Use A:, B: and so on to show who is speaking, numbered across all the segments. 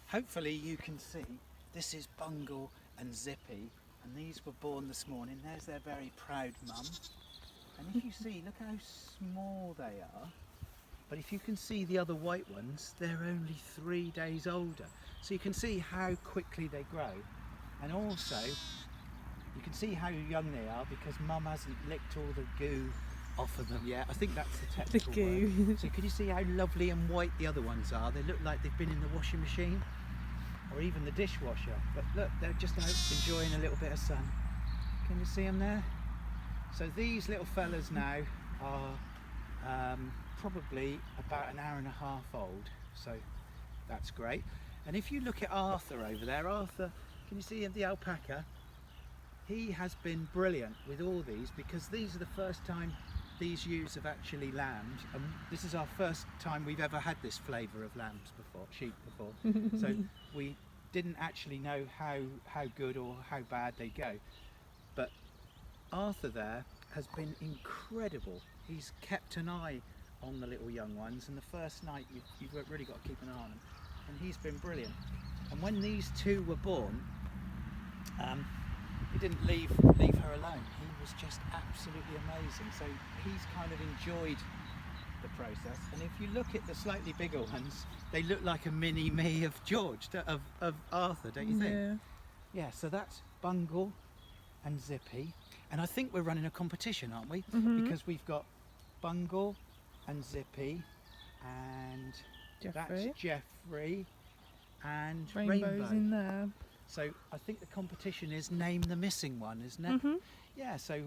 A: Hopefully you can see this is Bungle and Zippy, and these were born this morning. There's their very proud mum. And if you see, look how small they are. But if you can see the other white ones, they're only 3 days older. So you can see how quickly they grow. And also, you can see how young they are because mum hasn't licked all the goo off of them yet. I think that's the technical word. So can you see how lovely and white the other ones are? They look like they've been in the washing machine or even the dishwasher. But look, they're just out enjoying a little bit of sun. Can you see them there? So these little fellas now are probably about an hour and a half old. So that's great. And if you look at Arthur over there, Arthur, can you see the alpaca? He has been brilliant with all these because these are the first time these ewes have actually lambed, and this is our first time we've ever had this flavour of lambs before, sheep before. So we didn't actually know how good or how bad they go. But Arthur there has been incredible. He's kept an eye on the little young ones, and the first night you've really got to keep an eye on them, and he's been brilliant. And when these two were born, he didn't leave her alone. He was just absolutely amazing. So he's kind of enjoyed the process. And if you look at the slightly bigger ones, they look like a mini me of George, of Arthur, don't you think?
B: Yeah.
A: Yeah, so that's Bungle and Zippy. And I think we're running a competition, aren't we? Because we've got Bungle and Zippy and that's Jeffrey and
B: Rainbow's in there.
A: So I think the competition is name the missing one, isn't it? Yeah, so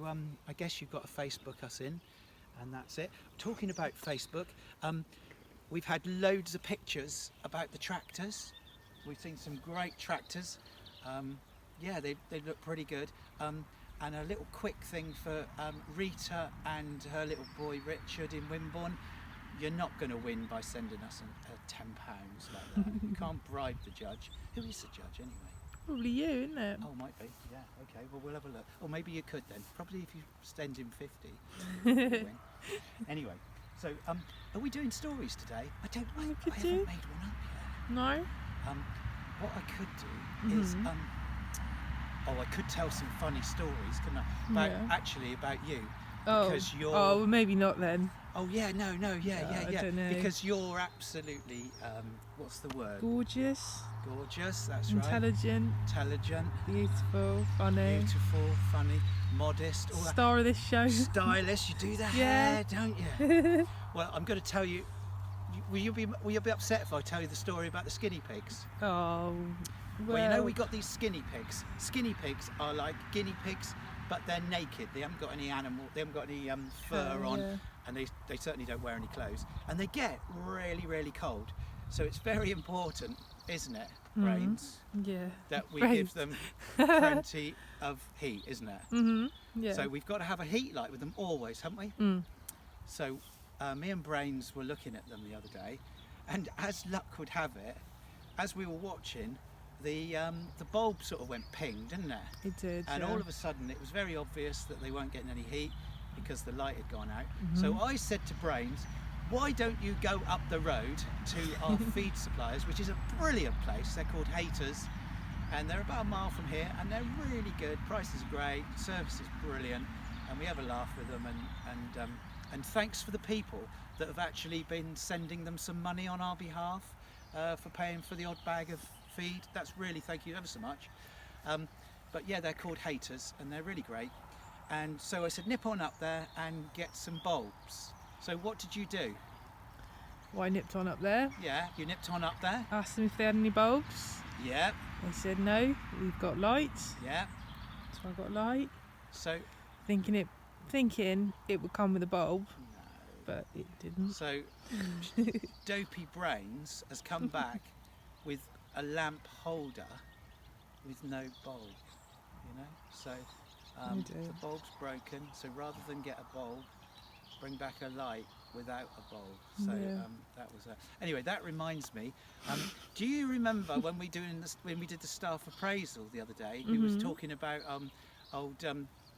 A: I guess you've got to Facebook us in, and that's it. Talking about Facebook, we've had loads of pictures about the tractors. We've seen some great tractors. Yeah, they look pretty good. And a little quick thing for Rita and her little boy Richard in Wimborne. You're not going to win by sending us £10 like that. You can't bribe the judge. Who is the judge anyway?
B: Probably you, isn't it?
A: Oh, might be. Yeah. Okay. Well, we'll have a look. Or maybe you could then. Probably if you send him 50. You'll win. Anyway, so are we doing stories today? I haven't made one up yet.
B: No.
A: What I could do is I could tell some funny stories, couldn't I? Actually about you. Because you're...
B: Oh, well, maybe not then.
A: Oh yeah, no, yeah.
B: I don't know.
A: Because you're absolutely, what's the word?
B: Gorgeous.
A: Gorgeous, that's
B: intelligent,
A: right. Intelligent.
B: Beautiful, funny.
A: Beautiful, funny, modest. All
B: Star
A: that.
B: of this show.
A: Stylish. You do the hair, don't you? Well, I'm going to tell you. Will you be upset if I tell you the story about the skinny pigs?
B: Oh.
A: Well, you know we got these skinny pigs. Skinny pigs are like guinea pigs, but they're naked. They haven't got any they haven't got any fur on, and they certainly don't wear any clothes. And they get really, really cold. So it's very important, isn't it, Brains?
B: Yeah.
A: That we give them plenty of heat, isn't it?
B: Yeah.
A: So we've got to have a heat light with them always, haven't we? So me and Brains were looking at them the other day, and as luck would have it, as we were watching, the bulb sort of went ping, didn't it?
B: It did.
A: And all of a sudden it was very obvious that they weren't getting any heat because the light had gone out. So I said to Brains, why don't you go up the road to our feed suppliers, which is a brilliant place. They're called Haters, and they're about a mile from here, and they're really good. Price is great, service is brilliant, and we have a laugh with them. And thanks for the people that have actually been sending them some money on our behalf for paying for the odd bag of feed. That's really, thank you ever so much. But yeah, they're called Haters, and they're really great. And so I said, nip on up there and get some bulbs. So what did you do?
B: Well, I nipped on up there.
A: Yeah, you nipped on up there.
B: Asked them if they had any bulbs.
A: Yeah.
B: They said no, we've got lights.
A: Yeah.
B: So I got light.
A: So
B: thinking it would come with a bulb, but it didn't.
A: So Dopey Brains has come back with a lamp holder with no bulb, you know. So the bulb's broken. So rather than get a bulb, bring back a light without a bulb. So that was anyway. That reminds me. Do you remember when we did the staff appraisal the other day? We was talking about old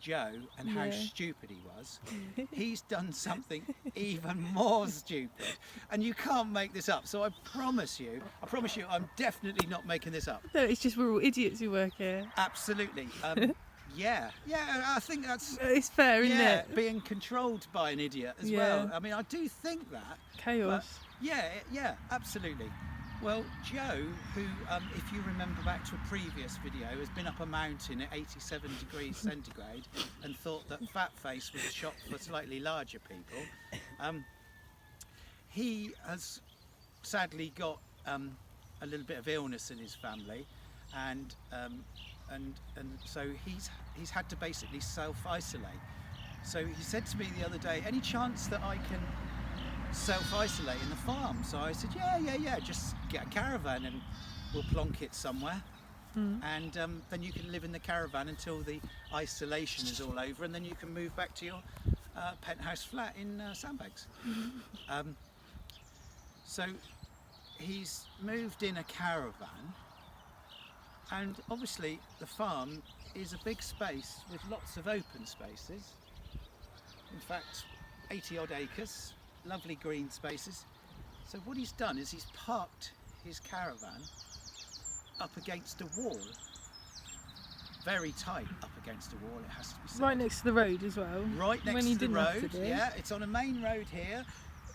A: Joe and how
B: Yeah.
A: stupid he was, he's done something even more stupid, and you can't make this up. So I promise you, I'm definitely not making this up.
B: No, it's just we're all idiots who work here.
A: Absolutely. Yeah, I think that's
B: It's fair, isn't it?
A: being controlled by an idiot as
B: Yeah.
A: well. I mean, I do think that.
B: Chaos.
A: Yeah, absolutely. Well, Joe, who, if you remember back to a previous video, has been up a mountain at 87 degrees centigrade and thought that fat face was a shop for slightly larger people. He has sadly got a little bit of illness in his family, and so he's had to basically self-isolate. So he said to me the other day, any chance that I can self-isolate in the farm? So I said, yeah, just get a caravan and we'll plonk it somewhere, and then you can live in the caravan until the isolation is all over, and then you can move back to your penthouse flat in Sandbags. So he's moved in a caravan, and obviously the farm is a big space with lots of open spaces. In fact, 80 odd acres, lovely green spaces. So what he's done is he's parked his caravan up against a wall, very tight up against a wall, it has to be said.
B: Right next to the road as well.
A: Right next
B: When he
A: to the
B: didn't have to
A: road,
B: do.
A: yeah, it's on a main road here,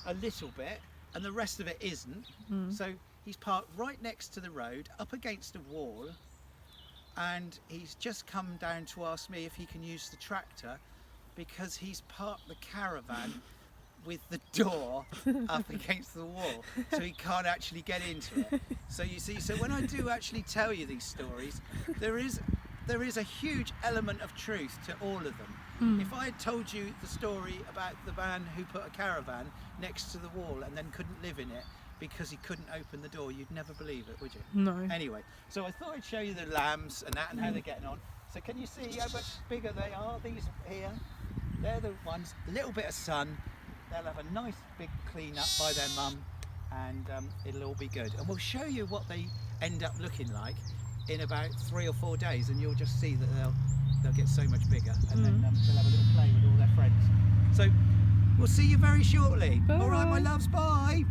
A: a little bit, and the rest of it isn't. So he's parked right next to the road, up against a wall, and he's just come down to ask me if he can use the tractor, because he's parked the caravan with the door up against the wall, so he can't actually get into it. So you see, so when I do actually tell you these stories, there is a huge element of truth to all of them. If I had told you the story about the man who put a caravan next to the wall and then couldn't live in it because he couldn't open the door, you'd never believe it, would you?
B: No.
A: Anyway, so I thought I'd show you the lambs and that and how they're getting on. So can you see how much bigger they are? These here, they're the ones, a little bit of sun. They'll have a nice big clean up by their mum, and it'll all be good. And we'll show you what they end up looking like in about 3 or 4 days, and you'll just see that they'll get so much bigger, and then they'll have a little play with all their friends. So we'll see you very shortly.
B: Bye.
A: All right, my loves, bye.